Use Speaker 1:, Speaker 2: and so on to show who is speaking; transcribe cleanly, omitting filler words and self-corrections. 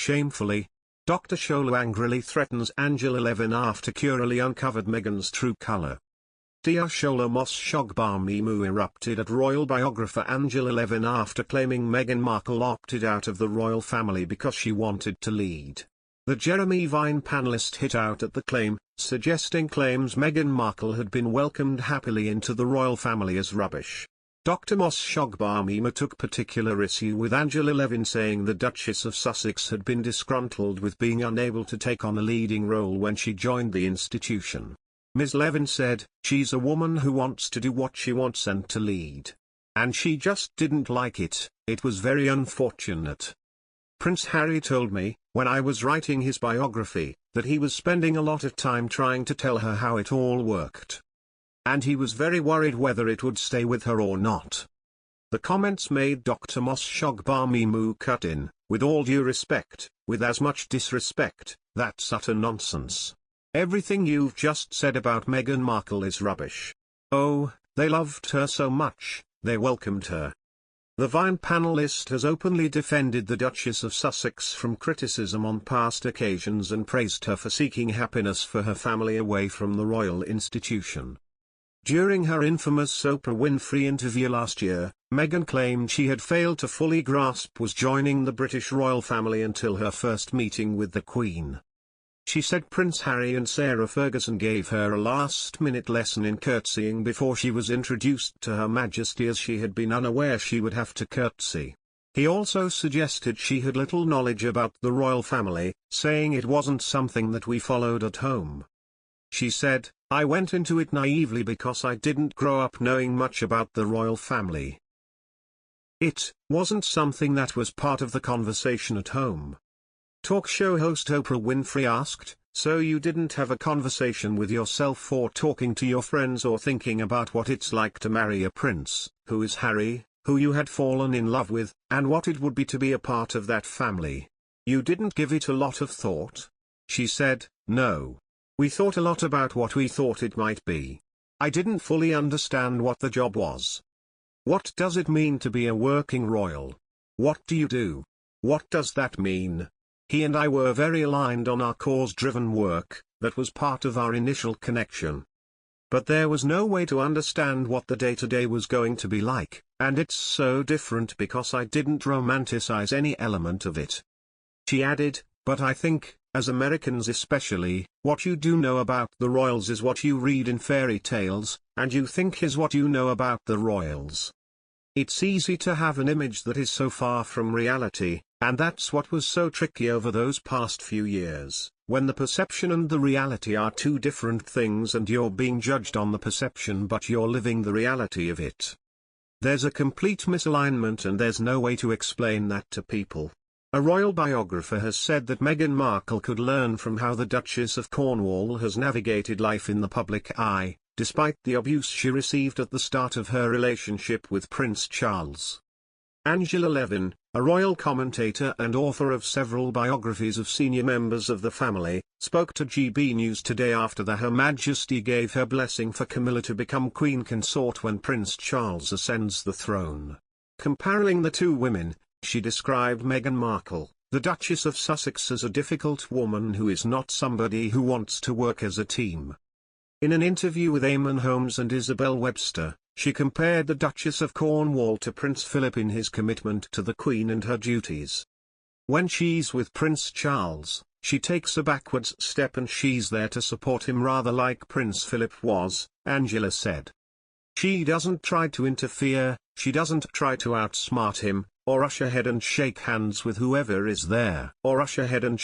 Speaker 1: Shamefully. Dr. Shola angrily threatens Angela Levin after CURELLY uncovered Meghan's true colour. Dr. Shola Mos-Shogbamimu erupted at royal biographer Angela Levin after claiming Meghan Markle opted out of the royal family because she wanted to lead. The Jeremy Vine panellist hit out at the claim, suggesting claims Meghan Markle had been welcomed happily into the royal family as rubbish. Dr. Mos-Shogbamimu took particular issue with Angela Levin, saying the Duchess of Sussex had been disgruntled with being unable to take on a leading role when she joined the institution. Ms. Levin said, "She's a woman who wants to do what she wants and to lead. And she just didn't like it. It was very unfortunate. Prince Harry told me, when I was writing his biography, that he was spending a lot of time trying to tell her how it all worked. And he was very worried whether it would stay with her or not." The comments made Dr. Mos-Shogbamimu cut in, "With all due respect, with as much disrespect, that's utter nonsense. Everything you've just said about Meghan Markle is rubbish. Oh, they loved her so much, they welcomed her." The Vine panellist has openly defended the Duchess of Sussex from criticism on past occasions and praised her for seeking happiness for her family away from the royal institution. During her infamous Oprah Winfrey interview last year, Meghan claimed she had failed to fully grasp was joining the British royal family until her first meeting with the Queen. She said Prince Harry and Sarah Ferguson gave her a last-minute lesson in curtsying before she was introduced to Her Majesty, as she had been unaware she would have to curtsy. He also suggested she had little knowledge about the royal family, saying it wasn't something that we followed at home. She said, "I went into it naively because I didn't grow up knowing much about the royal family. It wasn't something that was part of the conversation at home." Talk show host Oprah Winfrey asked, "So you didn't have a conversation with yourself or talking to your friends or thinking about what it's like to marry a prince, who is Harry, who you had fallen in love with, and what it would be to be a part of that family? You didn't give it a lot of thought?" She said, "No. We thought a lot about what we thought it might be. I didn't fully understand what the job was. What does it mean to be a working royal? What do you do? What does that mean?" He and I were very aligned on our cause-driven work, that was part of our initial connection. But there was no way to understand what the day-to-day was going to be like, and it's so different because I didn't romanticize any element of it. She added, "But I think, as Americans especially, what you do know about the royals is what you read in fairy tales, and you think is what you know about the royals. It's easy to have an image that is so far from reality, and that's what was so tricky over those past few years, when the perception and the reality are two different things and you're being judged on the perception but you're living the reality of it. There's a complete misalignment and there's no way to explain that to people." A royal biographer has said that Meghan Markle could learn from how the Duchess of Cornwall has navigated life in the public eye, despite the abuse she received at the start of her relationship with Prince Charles. Angela Levin, a royal commentator and author of several biographies of senior members of the family, spoke to GB News Today after Her Majesty gave her blessing for Camilla to become Queen Consort when Prince Charles ascends the throne. Comparing the two women, she described Meghan Markle, the Duchess of Sussex, as a difficult woman who is not somebody who wants to work as a team. In an interview with Eamon Holmes and Isabel Webster, she compared the Duchess of Cornwall to Prince Philip in his commitment to the Queen and her duties. When she's with Prince Charles, she takes a backwards step and she's there to support him, rather like Prince Philip was, Angela said. She doesn't try to interfere, she doesn't try to outsmart him, or rush ahead and shake hands with whoever is there, or rush ahead and